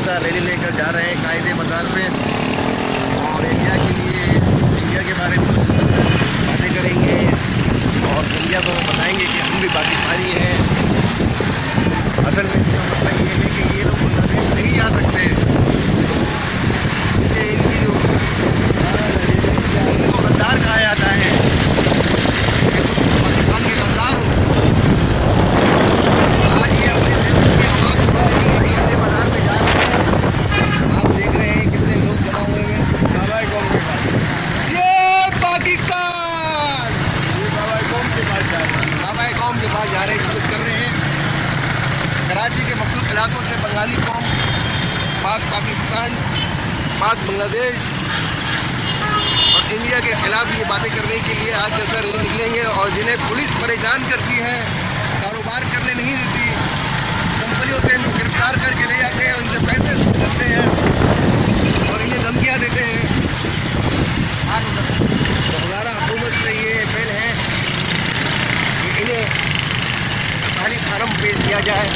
लगातार रैली लेकर जा रहे हैं कायदे मज़ार पे और इंडिया के लिए, इंडिया के बारे में बातें करेंगे और इंडिया को बताएंगे कि हम भी पाकिस्तानी हैं। असल में इसका मतलब ये है कि ये लोग बांग्लादेश नहीं आ सकते, क्योंकि इनको गद्दार कहा जाता है। पाकिस्तान के गद्दार हो। आज ये अपने देश की आवाज़ उठाने के लिए कायदे मज़ार पे जा रहे हैं। आप देख रहे हैं कितने लोग जमा हुए हैं। ये पाकिस्तान बाबा कौम के पास जा रहे हैं, विजिट कर रहे हैं। कराची के मखलूक इलाकों से बंगाली कौम पाक पाकिस्तान, पाक बांग्लादेश और इंडिया के खिलाफ ये बातें करने के लिए आज जैसा रैली निकलेंगे। और जिन्हें पुलिस परेशान करती है, कारोबार करने नहीं देती, कंपनियों से गिरफ्तार करके ले जाते हैं, उनसे पैसे करते हैं और इन्हें धमकियाँ देते हैं। तो हज़ारा हुकूमत से ये अपील है कि इन्हें सरकारी फार्म पेश किया जाए।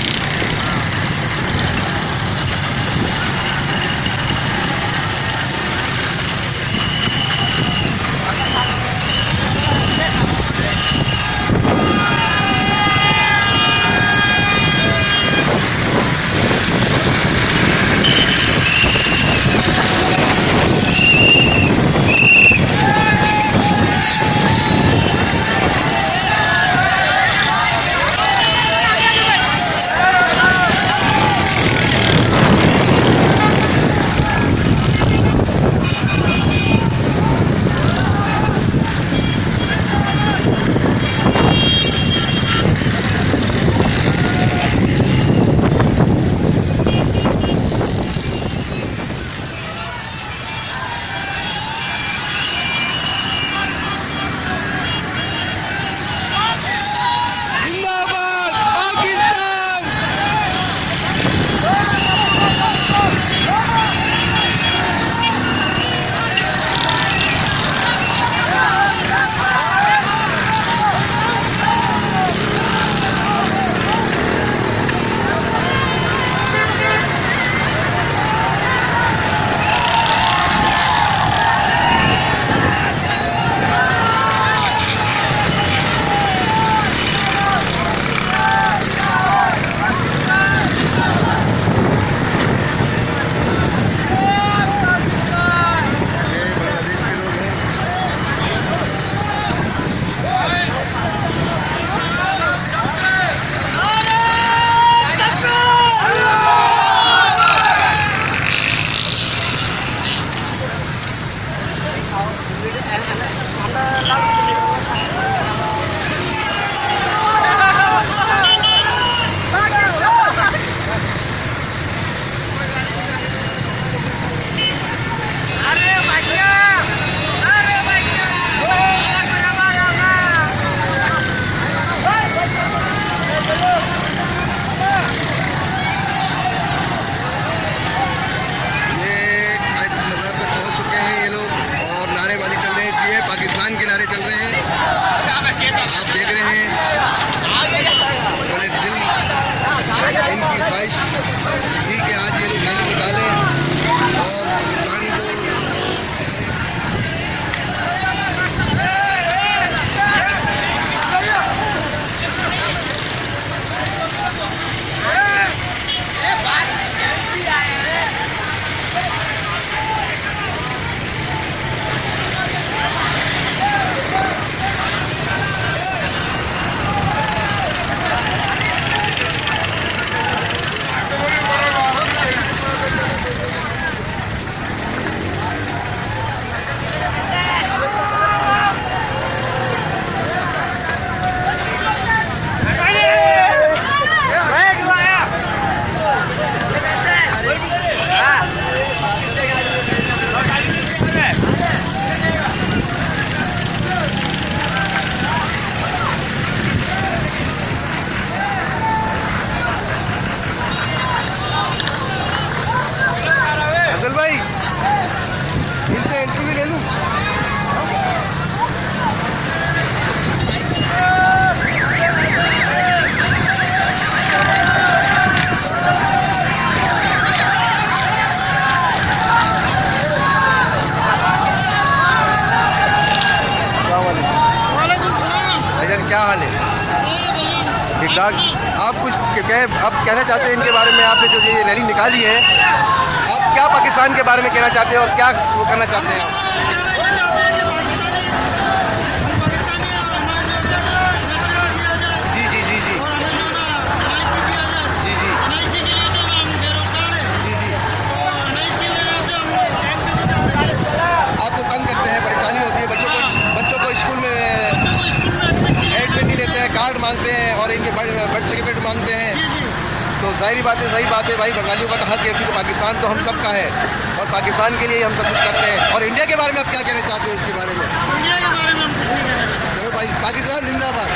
पाकिस्तान के नारे चल रहे हैं। आप देख रहे हैं बड़े दिल इनकी ख्वाहिश थी कि आज ये लोग रैली निकालें और पाकिस्तान को अब कहना चाहते हैं इनके बारे में, आपने जो ये रैली निकाली है, आप क्या पाकिस्तान के बारे में कहना चाहते हैं और क्या वो करना चाहते हैं? जी जी जी जी जी जी जी जी आपको तंग करते हैं, परेशानी होती है, बच्चों को स्कूल में एडमिट नहीं लेते हैं, कार्ड मांगते हैं और इनके बर्थ सर्टिफिकेट मांगते हैं। तो जाहिर बात है, सही बात है भाई, बंगालियों का तो हक है क्योंकि पाकिस्तान तो हम सब का है और पाकिस्तान के लिए हम सब कुछ करते हैं। और इंडिया के बारे में आप क्या कहना चाहते हो इसके बारे में? इंडिया के बारे में हम कुछ नहीं कहना चाहते। चलो भाई, पाकिस्तान जिंदाबाद।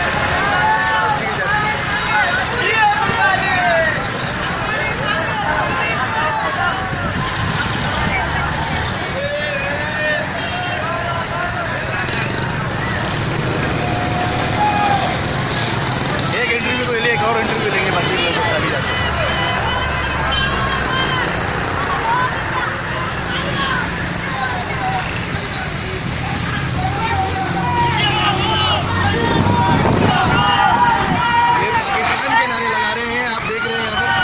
एक इंटरव्यू को ले, एक और इंटरव्यू लेंगे, बाकी लोग खाली जाते हैं। ये पाकिस्तान के नारे लगा रहे हैं, आप देख रहे हैं यहाँ पर।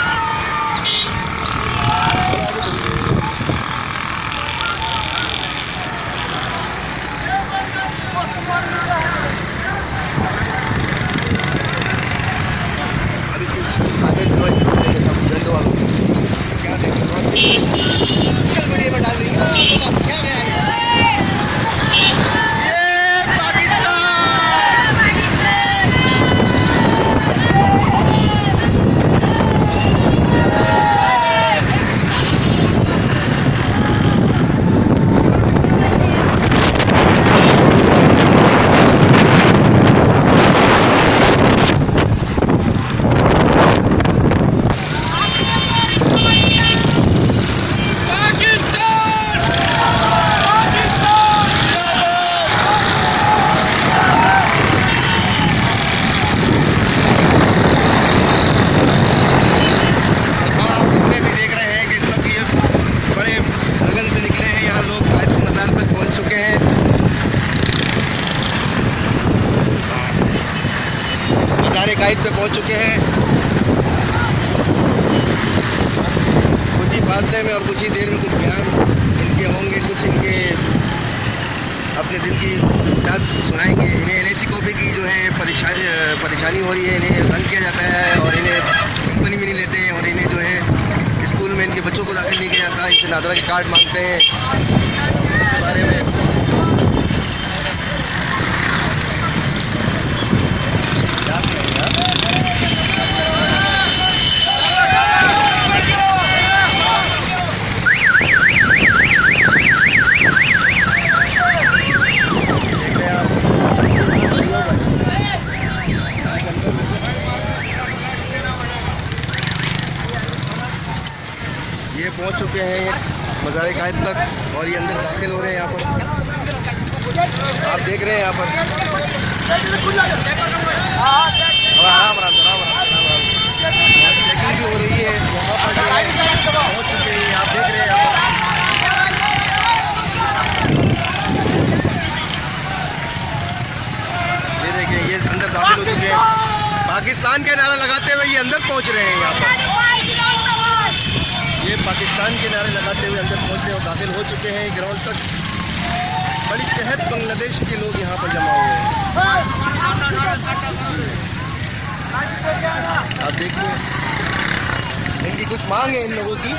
अभी कुछ आगे मिलेंगे सब झंडे वालों को। क्या देख रहे हो? सोशल मीडिया में डाल रही है क्या है ये पाकिस्तान। गाइड पे पहुंच चुके हैं। कुछ ही फासले में और कुछ ही देर में कुछ बयान इनके होंगे, कुछ इनके अपने दिल की बात सुनाएंगे। इन्हें LIC कॉपी की जो है परेशानी हो रही है, इन्हें तंग किया जाता है और इन्हें कंपनी में नहीं लेते हैं और इन्हें जो है स्कूल में इनके बच्चों को दाखिल नहीं किया जाता, इनसे नादरा के कार्ड मांगते हैं। इसके बारे में ये पहुंच चुके हैं मज़ार कायद तक और ये अंदर दाखिल हो रहे हैं। यहाँ पर आप देख रहे हैं, यहाँ पर चेकिंग भी हो रही है। वहाँ पर जो है पहुँच चुके हैं, आप देख रहे हैं यहाँ पर। ये देखें, ये अंदर दाखिल हो चुके हैं। पाकिस्तान के नारा लगाते हुए ये अंदर पहुँच रहे हैं। यहाँ पर ये पाकिस्तान के नारे लगाते हुए अंदर पहुंचे और दाखिल हो चुके हैं ग्राउंड तक। बड़ी तहत बांग्लादेश के लोग यहाँ पर जमा हुए हैं। आप देखिए, इनकी कुछ मांग है इन लोगों की।